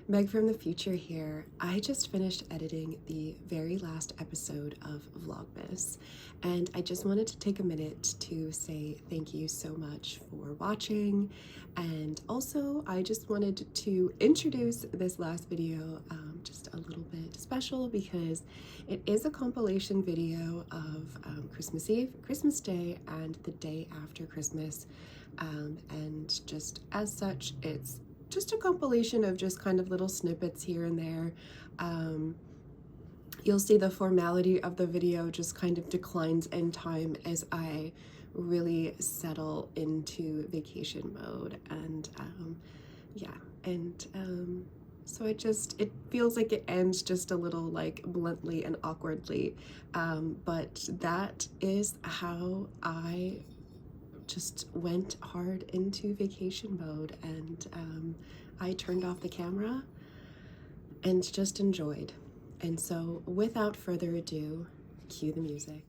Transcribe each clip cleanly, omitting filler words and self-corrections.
Meg from the future here. I just finished editing the very last episode of Vlogmas, and I just wanted to take a minute to say thank you so much for watching, and also I just wanted to introduce this last video just a little bit special because it is a compilation video of Christmas Eve, Christmas Day, and the day after Christmas, and just as such, it's just a compilation of just kind of little snippets here and there. You'll see the formality of the video just kind of declines in time as I really settle into vacation mode, and so it feels like it ends just a little like bluntly and awkwardly, but that is how I just went hard into vacation mode, and I turned off the camera and just enjoyed. And so without further ado, cue the music.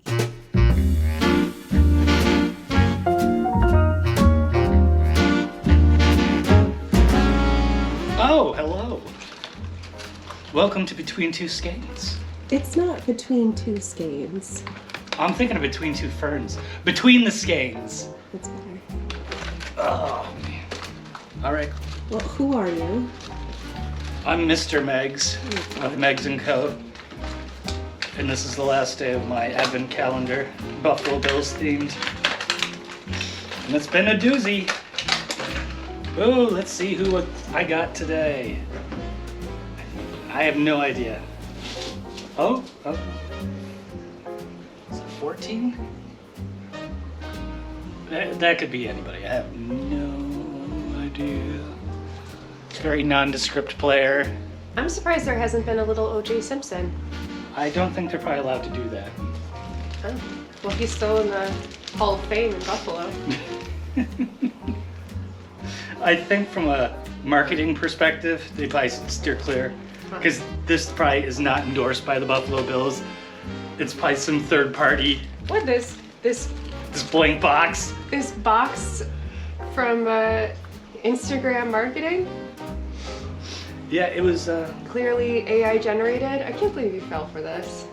Oh, hello. Welcome to Between Two Skeins. It's not between two skeins. I'm thinking of Between Two Ferns. Between the Skeins. That's better. Oh, man. All right. Well, who are you? I'm Mr. Megs of Megs Co. And this is the last day of my advent calendar, Buffalo Bills themed. And it's been a doozy. Oh, let's see who I got today. I have no idea. Oh. Is it 14? That could be anybody. I have no idea. It's a very nondescript player. I'm surprised there hasn't been a little O.J. Simpson. I don't think they're probably allowed to do that. Oh, well, he's still in the Hall of Fame in Buffalo. I think from a marketing perspective, they probably steer clear. Because this probably is not endorsed by the Buffalo Bills. It's probably some third party. What, this Blank box. This box from Instagram marketing? Yeah, it was. Clearly AI generated. I can't believe you fell for this.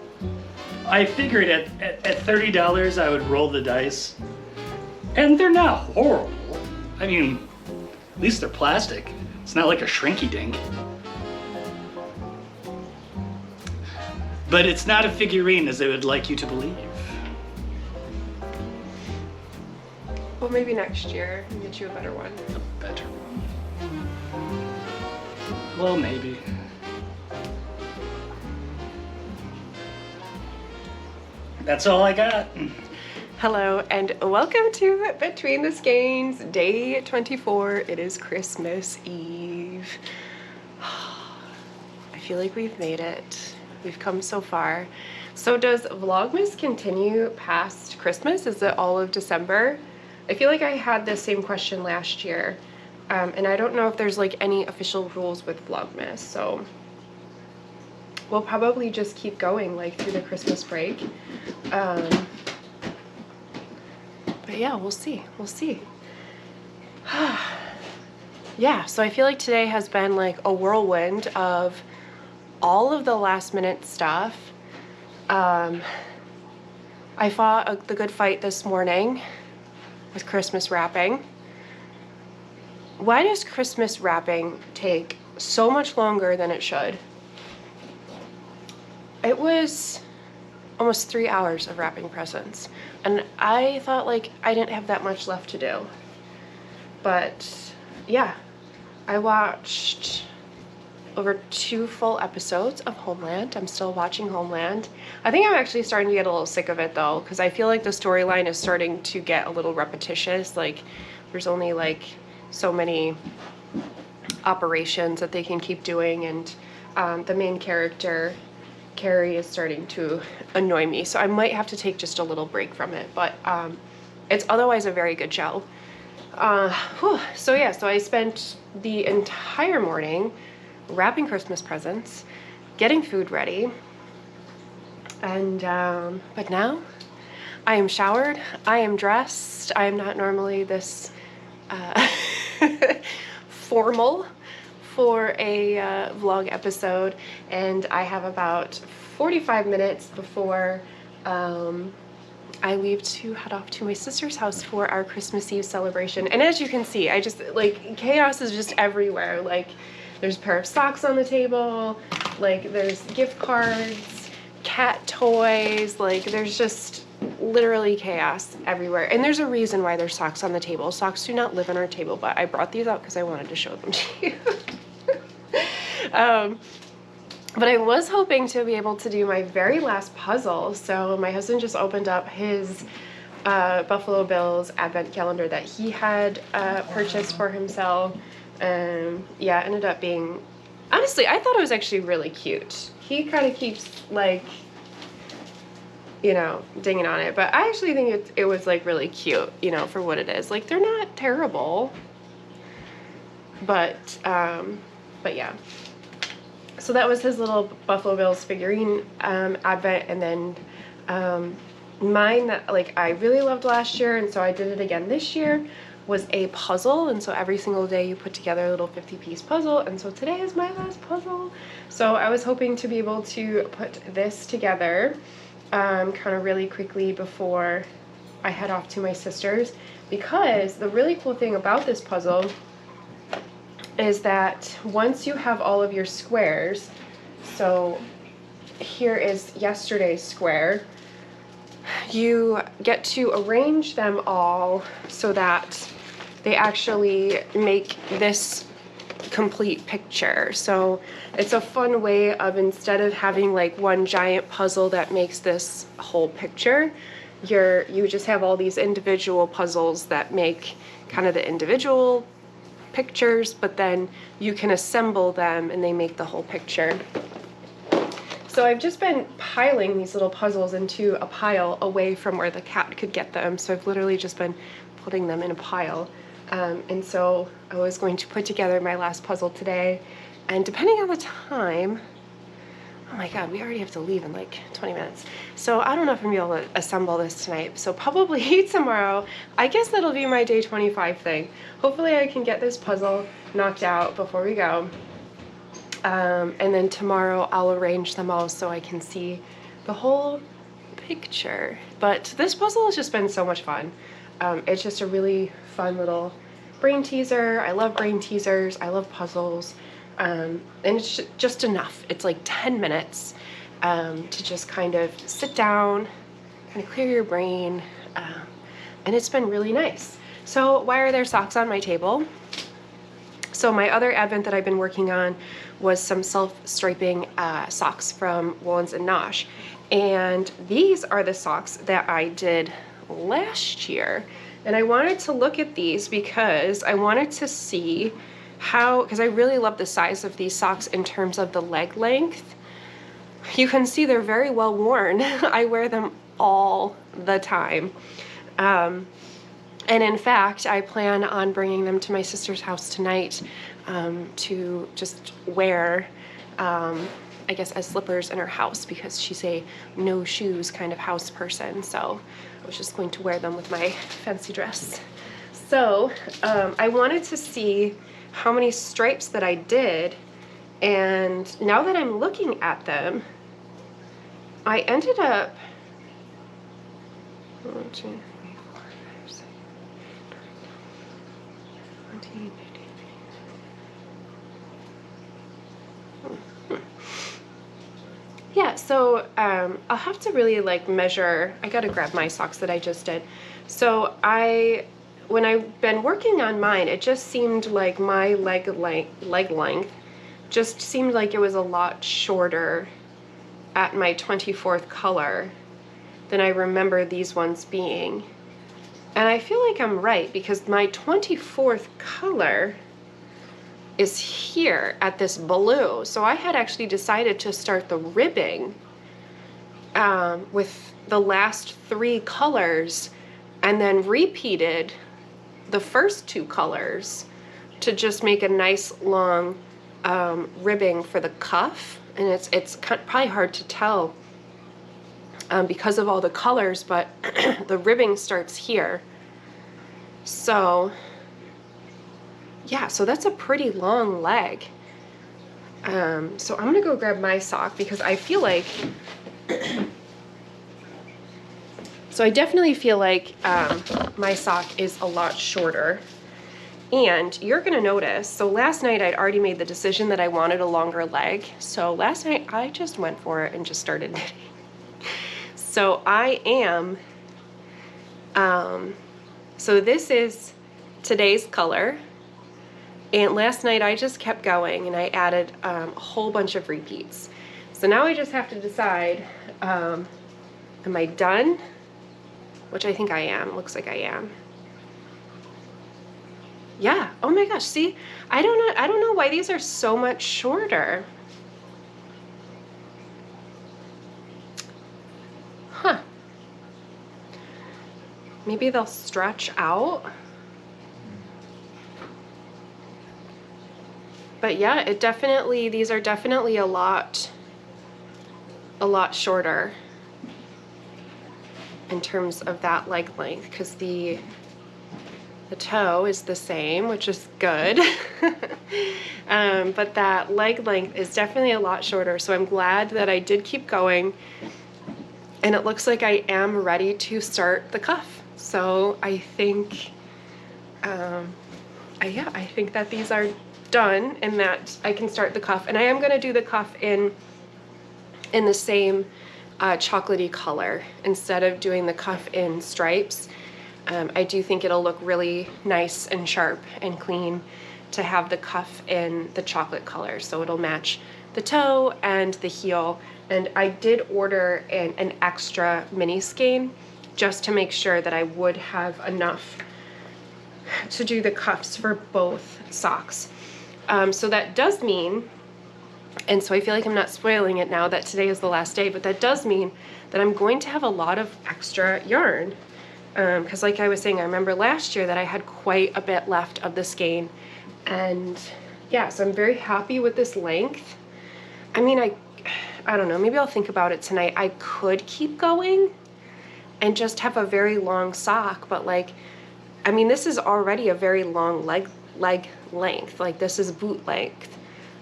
I figured at $30 I would roll the dice. And they're not horrible. I mean, at least they're plastic. It's not like a shrinky dink. But it's not a figurine as they would like you to believe. Well, maybe next year and get you a better one. A better one. Well, maybe. That's all I got. Hello and welcome to Between the Skeins, day 24. It is Christmas Eve. I feel like we've made it. We've come so far. So does Vlogmas continue past Christmas? Is it all of December? I feel like I had the same question last year, and I don't know if there's like any official rules with Vlogmas, so we'll probably just keep going like through the Christmas break. But yeah, we'll see. Yeah, so I feel like today has been like a whirlwind of all of the last minute stuff. I fought the good fight this morning with Christmas wrapping. Why does Christmas wrapping take so much longer than it should? It was almost 3 hours of wrapping presents, and I thought like I didn't have that much left to do. But yeah, I watched over 2 full episodes of Homeland. I'm still watching Homeland. I think I'm actually starting to get a little sick of it though, because I feel like the storyline is starting to get a little repetitious. Like there's only like so many operations that they can keep doing, and the main character, Carrie, is starting to annoy me. So I might have to take just a little break from it, but it's otherwise a very good show. So yeah, so I spent the entire morning wrapping Christmas presents, getting food ready, and but now I am showered, I am dressed. I am not normally this formal for a vlog episode, and I have about 45 minutes before I leave to head off to my sister's house for our Christmas Eve celebration. And as you can see, I just, like, chaos is just everywhere. Like, there's a pair of socks on the table, like, there's gift cards, cat toys, like, there's just literally chaos everywhere. And there's a reason why there's socks on the table. Socks do not live on our table, but I brought these out because I wanted to show them to you. But I was hoping to be able to do my very last puzzle. So my husband just opened up his Buffalo Bills advent calendar that he had purchased for himself. Yeah, it ended up being, honestly, I thought it was actually really cute. He kind of keeps, like, you know, dinging on it, but I actually think it was, like, really cute, you know, for what it is. Like, they're not terrible, but yeah. So that was his little Buffalo Bills figurine advent, and then mine that, like, I really loved last year, and so I did it again this year, was a puzzle. And so every single day you put together a little 50-piece puzzle, and so today is my last puzzle. So I was hoping to be able to put this together kind of really quickly before I head off to my sister's, because the really cool thing about this puzzle is that once you have all of your squares, so here is yesterday's square, you get to arrange them all so that they actually make this complete picture. So it's a fun way of, instead of having like one giant puzzle that makes this whole picture, you just have all these individual puzzles that make kind of the individual pictures, but then you can assemble them and they make the whole picture. So I've just been piling these little puzzles into a pile away from where the cat could get them. So I've literally just been putting them in a pile. And so I was going to put together my last puzzle today, and depending on the time, oh my god, we already have to leave in like 20 minutes. So I don't know if I'm gonna be able to assemble this tonight. So probably tomorrow. I guess that'll be my day 25 thing. Hopefully I can get this puzzle knocked out before we go. And then tomorrow I'll arrange them all so I can see the whole picture. But this puzzle has just been so much fun. It's just a really fun little brain teaser. I love brain teasers. I love puzzles. And it's just enough. It's like 10 minutes to just kind of sit down, kind of clear your brain. And it's been really nice. So why are there socks on my table? So my other advent that I've been working on was some self-striping socks from Woolens and Nosh. And these are the socks that I did last year. And I wanted to look at these because I wanted to see how, because I really love the size of these socks in terms of the leg length. You can see they're very well worn. I wear them all the time. And in fact, I plan on bringing them to my sister's house tonight to just wear, I guess, as slippers in her house, because she's a no shoes kind of house person. So I was just going to wear them with my fancy dress. So I wanted to see how many stripes that I did. And now that I'm looking at them, I ended up, 1, 2, 3, 4, 5, 6, 17, 18. Yeah, so I'll have to really like measure. I gotta grab my socks that I just did. So when I've been working on mine, it just seemed like my leg length just seemed like it was a lot shorter at my 24th color than I remember these ones being. And I feel like I'm right, because my 24th color is here at this blue. So I had actually decided to start the ribbing with the last 3 colors, and then repeated the first 2 colors to just make a nice long ribbing for the cuff. And it's probably hard to tell because of all the colors, but the ribbing starts here. So yeah, so that's a pretty long leg. So I'm gonna go grab my sock because I feel like, so I definitely feel like my sock is a lot shorter. And you're gonna notice, so last night I'd already made the decision that I wanted a longer leg. So last night I just went for it and just started knitting. So I am, so this is today's color. And last night I just kept going and I added a whole bunch of repeats. So now I just have to decide, am I done? Which I think I am, looks like I am. Yeah, oh my gosh, see, I don't know why these are so much shorter. Huh. Maybe they'll stretch out. But yeah, it definitely, these are definitely a lot shorter in terms of that leg length, because the toe is the same, which is good. But that leg length is definitely a lot shorter. So I'm glad that I did keep going. And it looks like I am ready to start the cuff. So I think, I think that these are done and that I can start the cuff. And I am gonna do the cuff in the same chocolatey color instead of doing the cuff in stripes. I do think it'll look really nice and sharp and clean to have the cuff in the chocolate color. So it'll match the toe and the heel. And I did order an extra mini skein just to make sure that I would have enough to do the cuffs for both socks. So that does mean, and so I feel like I'm not spoiling it now that today is the last day, but that does mean that I'm going to have a lot of extra yarn. Because like I was saying, I remember last year that I had quite a bit left of the skein. And yeah, so I'm very happy with this length. I mean, I don't know, maybe I'll think about it tonight. I could keep going and just have a very long sock, but like, I mean, this is already a very long leg length. Like this is boot length.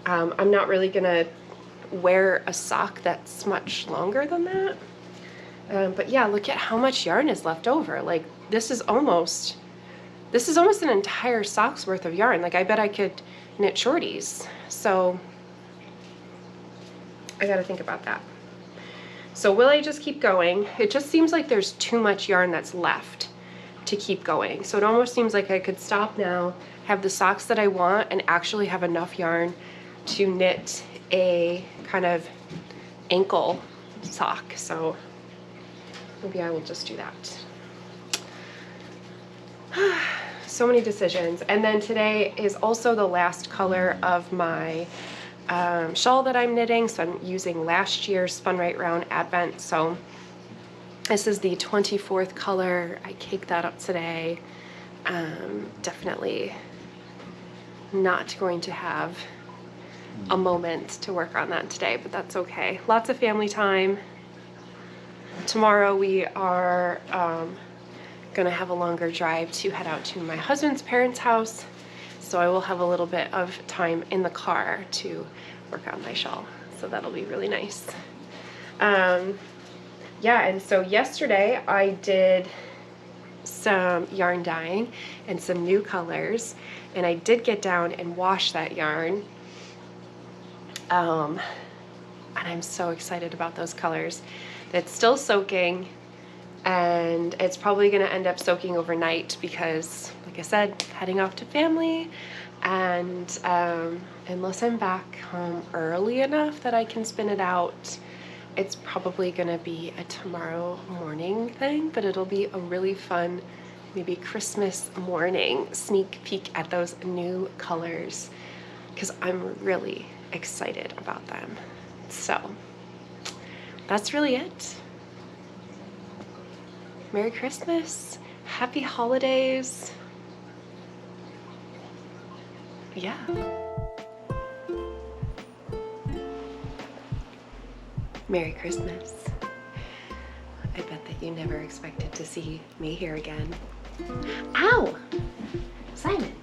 I'm not really gonna wear a sock that's much longer than that. But yeah, look at how much yarn is left over. Like this is almost an entire sock's worth of yarn. Like I bet I could knit shorties. So I gotta think about that. So will I just keep going? It just seems like there's too much yarn that's left to keep going. So it almost seems like I could stop now, have the socks that I want, and actually have enough yarn to knit a kind of ankle sock. So maybe I will just do that. So many decisions. And then today is also the last color of my shawl that I'm knitting. So I'm using last year's Spun Right Round Advent. So this is the 24th color. I caked that up today. Definitely not going to have a moment to work on that today, but that's okay. Lots of family time. Tomorrow we are gonna have a longer drive to head out to my husband's parents' house. So I will have a little bit of time in the car to work on my shawl. So that'll be really nice. Yeah, and so yesterday I did some yarn dyeing and some new colors, and I did get down and wash that yarn. And I'm so excited about those colors. It's still soaking, and it's probably gonna end up soaking overnight because, like I said, heading off to family, and unless I'm back home early enough that I can spin it out, it's probably gonna be a tomorrow morning thing, but it'll be a really fun, maybe Christmas morning sneak peek at those new colors, because I'm really excited about them. So that's really it. Merry Christmas, happy holidays. Yeah. Merry Christmas. I bet that you never expected to see me here again. Ow! Simon.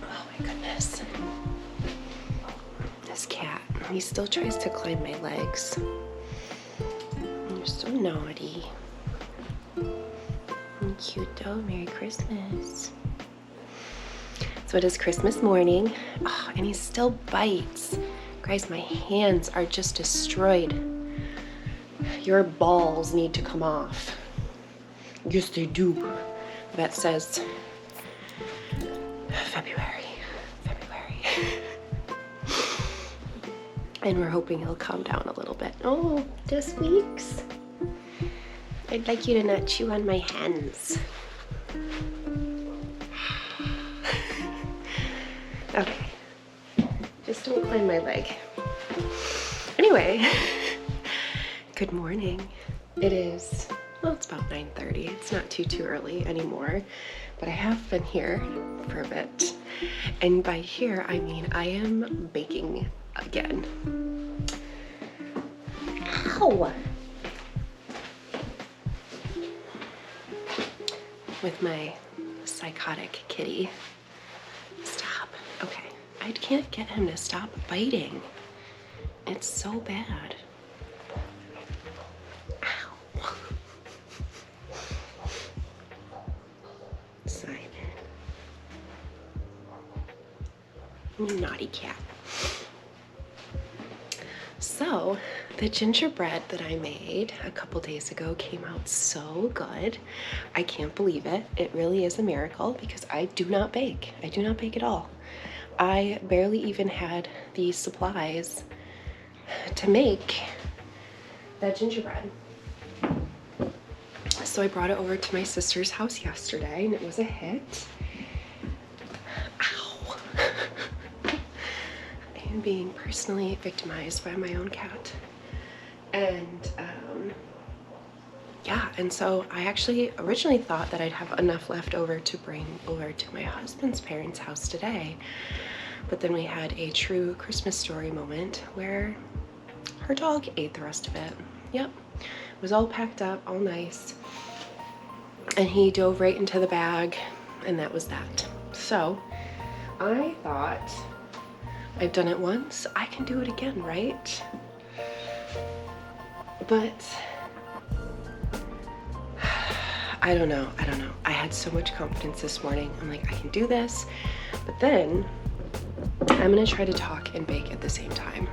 Oh my this. This cat, he still tries to climb my legs. You're so naughty. And cute though. Merry Christmas. So it is Christmas morning. Oh, and he still bites. Guys, my hands are just destroyed. Your balls need to come off. Yes, they do. That says February. And we're hoping he'll calm down a little bit. Oh, just weeks. I'd like you to not chew on my hands. Okay. Just don't climb my leg. Anyway, good morning. It is, well, it's about 9:30. It's not too early anymore, but I have been here for a bit. And by here, I mean I am baking again. Ow! With my psychotic kitty. Stop. Okay. I can't get him to stop biting. It's so bad. Ow. Simon. You naughty cat. So, the gingerbread that I made a couple days ago came out so good. I can't believe it. It really is a miracle because I do not bake. I do not bake at all. I barely even had the supplies to make that gingerbread. So I brought it over to my sister's house yesterday and it was a hit. Ow. I am being personally victimized by my own cat. And yeah, and so I actually originally thought that I'd have enough left over to bring over to my husband's parents' house today. But then we had a true Christmas story moment where her dog ate the rest of it. Yep, it was all packed up, all nice. And he dove right into the bag, and that was that. So I thought, I've done it once, I can do it again, right? But I don't know. I had so much confidence this morning. I'm like, I can do this. But then I'm gonna try to talk and bake at the same time.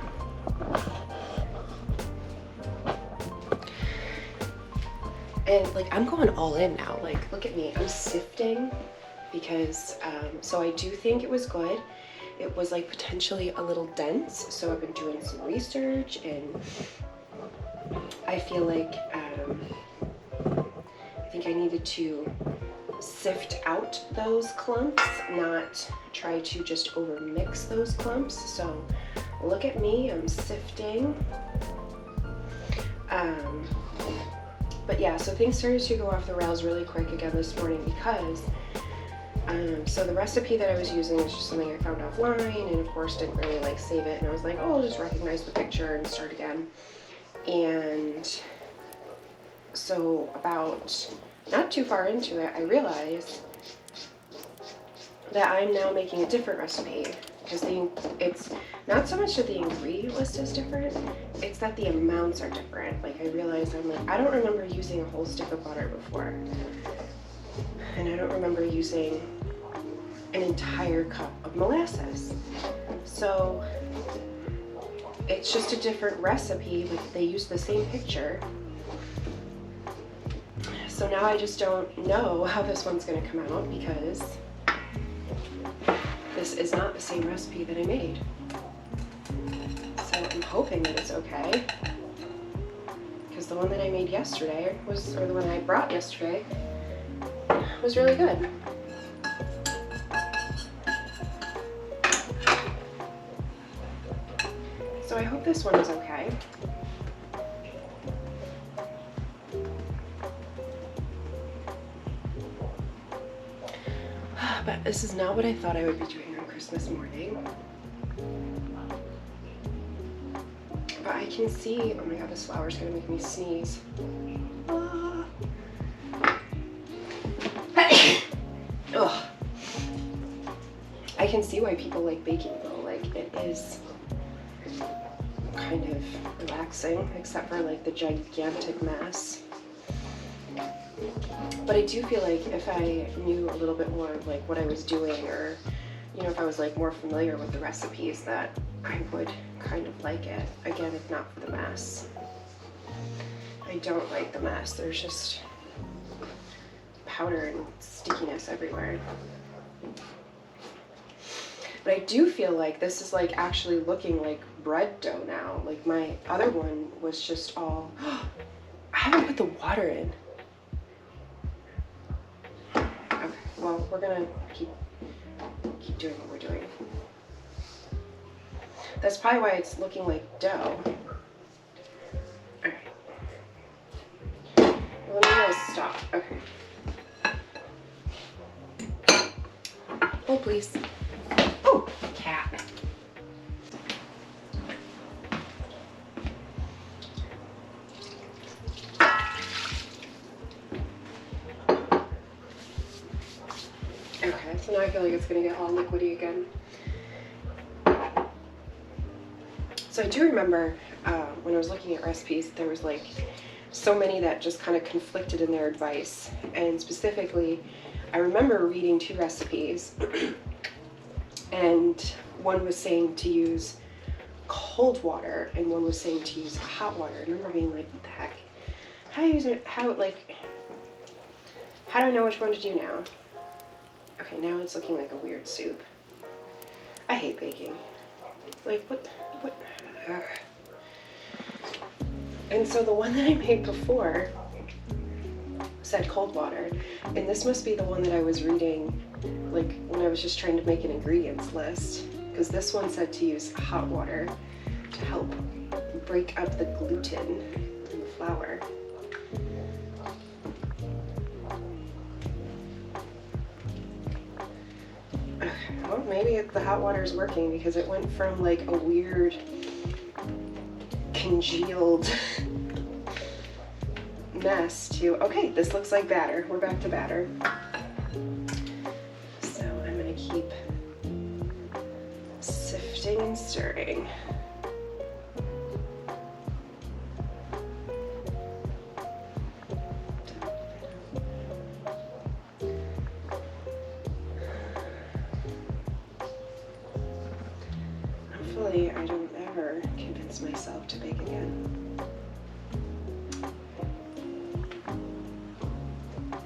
And like, I'm going all in now. Like, look at me, I'm sifting because, so I do think it was good. It was like potentially a little dense. So I've been doing some research and I feel like, I think I needed to sift out those clumps, not try to just over mix those clumps. So look at me, I'm sifting. But yeah, so things started to go off the rails really quick again this morning because so the recipe that I was using was just something I found offline and of course didn't really like save it, and I was like, oh, I'll just recognize the picture and start again. And so about not too far into it, I realized that I'm now making a different recipe because it's not so much that the ingredient list is different, it's that the amounts are different. Like, I realized, I'm like, I don't remember using a whole stick of butter before, and I don't remember using an entire cup of molasses. So it's just a different recipe, but they use the same picture. So now I just don't know how this one's gonna come out because this is not the same recipe that I made. So I'm hoping that it's okay, because the one that I made yesterday was, or the one I brought yesterday, was really good. So I hope this one is okay. But this is not what I thought I would be doing on Christmas morning. But I can see, oh my god, this flower's gonna make me sneeze. Ah. Ugh. I can see why people like baking though. Like, it is kind of relaxing, except for like the gigantic mess. But I do feel like if I knew a little bit more of like what I was doing, or you know, if I was like more familiar with the recipes, that I would kind of like it. Again, if not for the mess. I don't like the mess. There's just powder and stickiness everywhere. But I do feel like this is like actually looking like bread dough now. Like my other one was just all, I haven't put the water in. Okay, well, we're gonna keep doing what we're doing. That's probably why it's looking like dough. All right. Let me know stop. Okay. Oh, please. Oh, cat. Okay, so now I feel like it's gonna get all liquidy again. So I do remember when I was looking at recipes, there was like so many that just kind of conflicted in their advice. And specifically, I remember reading 2 recipes and one was saying to use cold water and one was saying to use hot water. I remember being like, what the heck? How do I know which one to do now? Okay, now it's looking like a weird soup. I hate baking. Like, what? Ugh. And so the one that I made before said cold water, and this must be the one that I was reading like when I was just trying to make an ingredients list, because this one said to use hot water to help break up the gluten in the flour. Okay, well, maybe the hot water is working, because it went from like a weird congealed mess to, okay, this looks like batter. We're back to batter. So I'm gonna keep sifting and stirring. Hopefully I don't ever convince myself to bake again.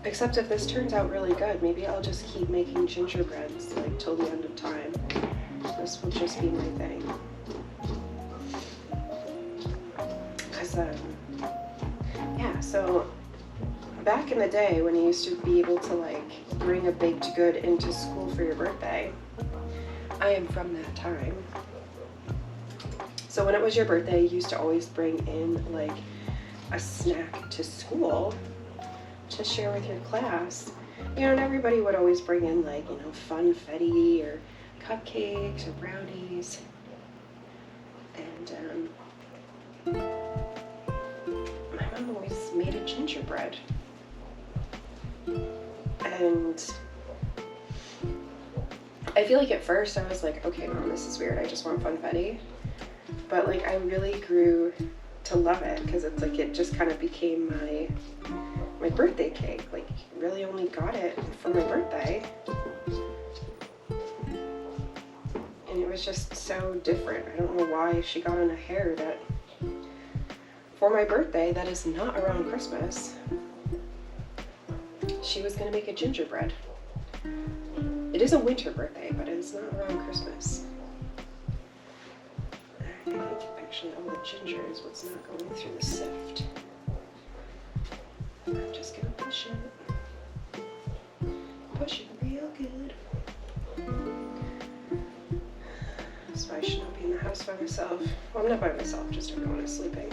Except if this turns out really good, maybe I'll just keep making gingerbreads like till the end of time. This will just be my thing. Cause yeah, so back in the day when you used to be able to like bring a baked good into school for your birthday, I am from that time. So when it was your birthday, you used to always bring in like a snack to school to share with your class. You know, and everybody would always bring in like, you know, funfetti or cupcakes or brownies. And my mom always made a gingerbread. And I feel like at first I was like, okay, Mom, this is weird. I just want funfetti. But like I really grew to love it, because it's like it just kind of became my birthday cake. Like, really only got it for my birthday. And it was just so different. I don't know why she got in a hair that for my birthday, that is not around Christmas, she was gonna make a gingerbread. It is a winter birthday, but it is not around Christmas. I think actually all the ginger is what's not going through the sift. I'm just gonna push it. Push it real good. That's why I should not be in the house by myself. Well, I'm not by myself, just everyone is sleeping.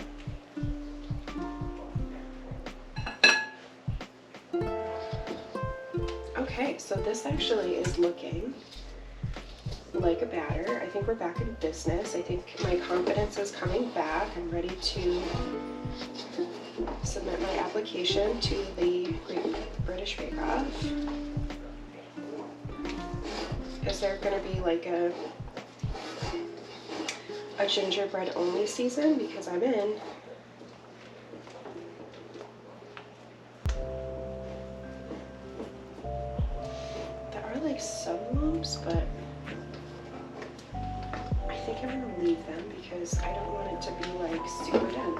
Okay, so this actually is looking like a batter. I think we're back in business. I think my confidence is coming back. I'm ready to submit my application to the Great British Bake Off. is there going to be like a gingerbread only season? Because I'm in. There are like some lumps, but I think I'm going to leave them because I don't want it to be like super dense.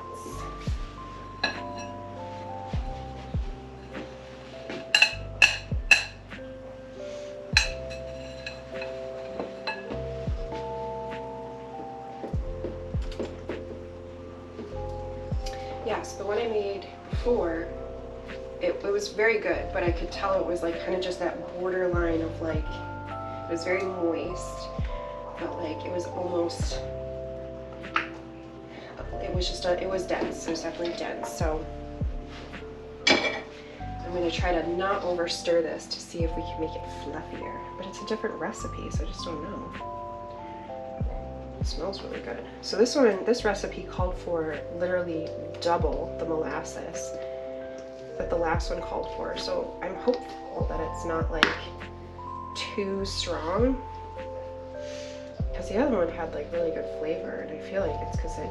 Yes, the one I made before, it was very good, but I could tell it was like kind of just that borderline of like, it was very moist, but like it was almost, it was just, it was dense. It was definitely dense. So I'm going to try to not over stir this to see if we can make it fluffier, but it's a different recipe, so I just don't know. It smells really good. So this recipe called for literally double the molasses that the last one called for. So I'm hopeful that it's not like too strong, because the other one had like really good flavor, and I feel like it's because it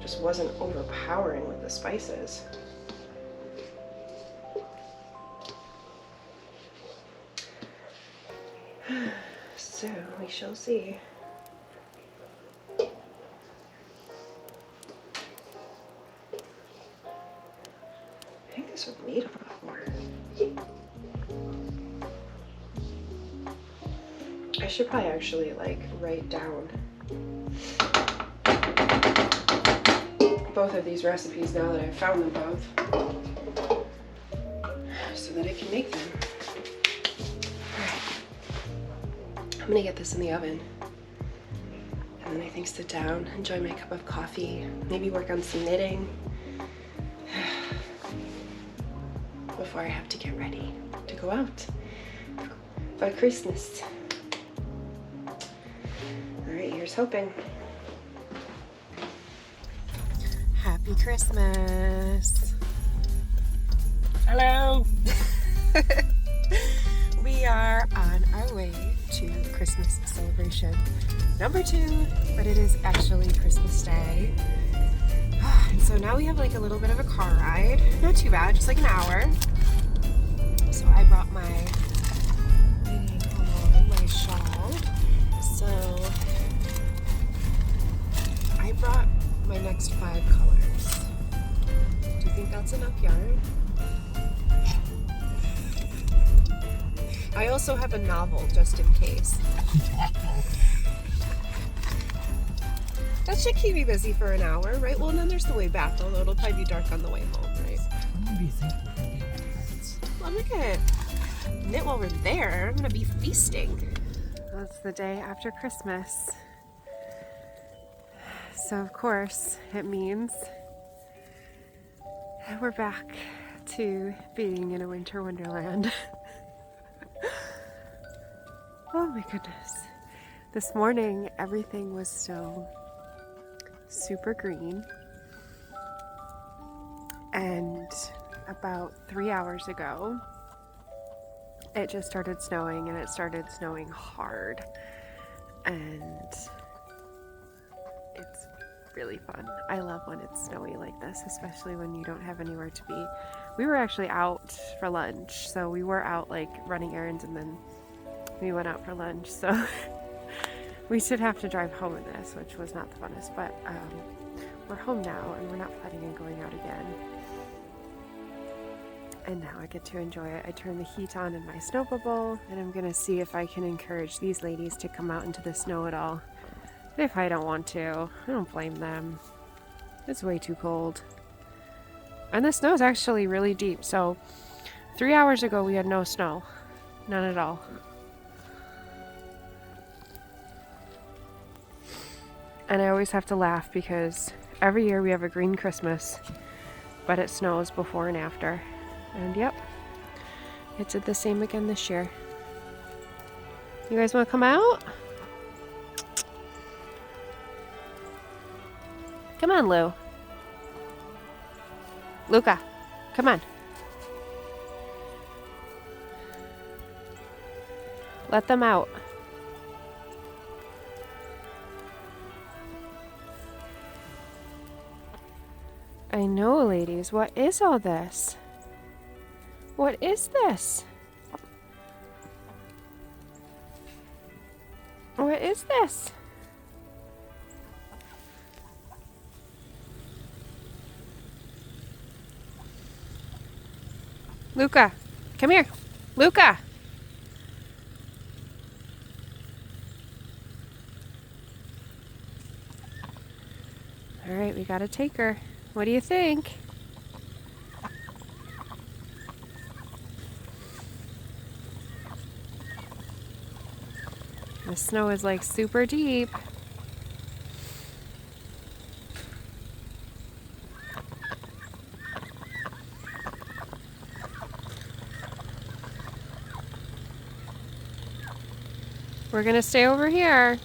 just wasn't overpowering with the spices. So we shall see. I think this would need a lot more. I should probably actually like write down both of these recipes now that I've found them both, so that I can make them. Alright. I'm gonna get this in the oven, and then I think sit down, enjoy my cup of coffee, maybe work on some knitting before I have to get ready to go out for Christmas. Alright, here's hoping. Happy Christmas! Hello! We are on our way to Christmas celebration number 2, but it is actually Christmas Day. And so now we have like a little bit of a car ride. Not too bad, just like an hour. So I brought my my shawl. So I brought my next 5 colors. Do you think that's enough yarn? I also have a novel just in case. That should keep me busy for an hour, right? Well, and then there's the way back, although it'll probably be dark on the way home, right? I'm gonna be thankful for being my friends. Well, look at knit while we're there. I'm gonna be feasting. That's the day after Christmas. So of course it means we're back to being in a winter wonderland. Oh my goodness. This morning everything was still super green, and about 3 hours ago it just started snowing, and it started snowing hard, and it's really fun. I love when it's snowy like this, especially when you don't have anywhere to be. We were actually out for lunch, so we were out like running errands, and then we went out for lunch, so we should have to drive home in this, which was not the funnest, but we're home now, and we're not planning on going out again. And now I get to enjoy it. I turn the heat on in my snow bubble, and I'm gonna see if I can encourage these ladies to come out into the snow at all. If I don't want to, I don't blame them. It's way too cold. And the snow is actually really deep, so 3 hours ago we had no snow. None at all. And I always have to laugh because every year we have a green Christmas, but it snows before and after. And yep, it did the same again this year. You guys want to come out? Come on, Lou. Luca, come on. Let them out. I know, ladies. What is all this? What is this? What is this? Luca, come here. Luca! All right, we gotta take her. What do you think? The snow is like super deep. We're gonna stay over here.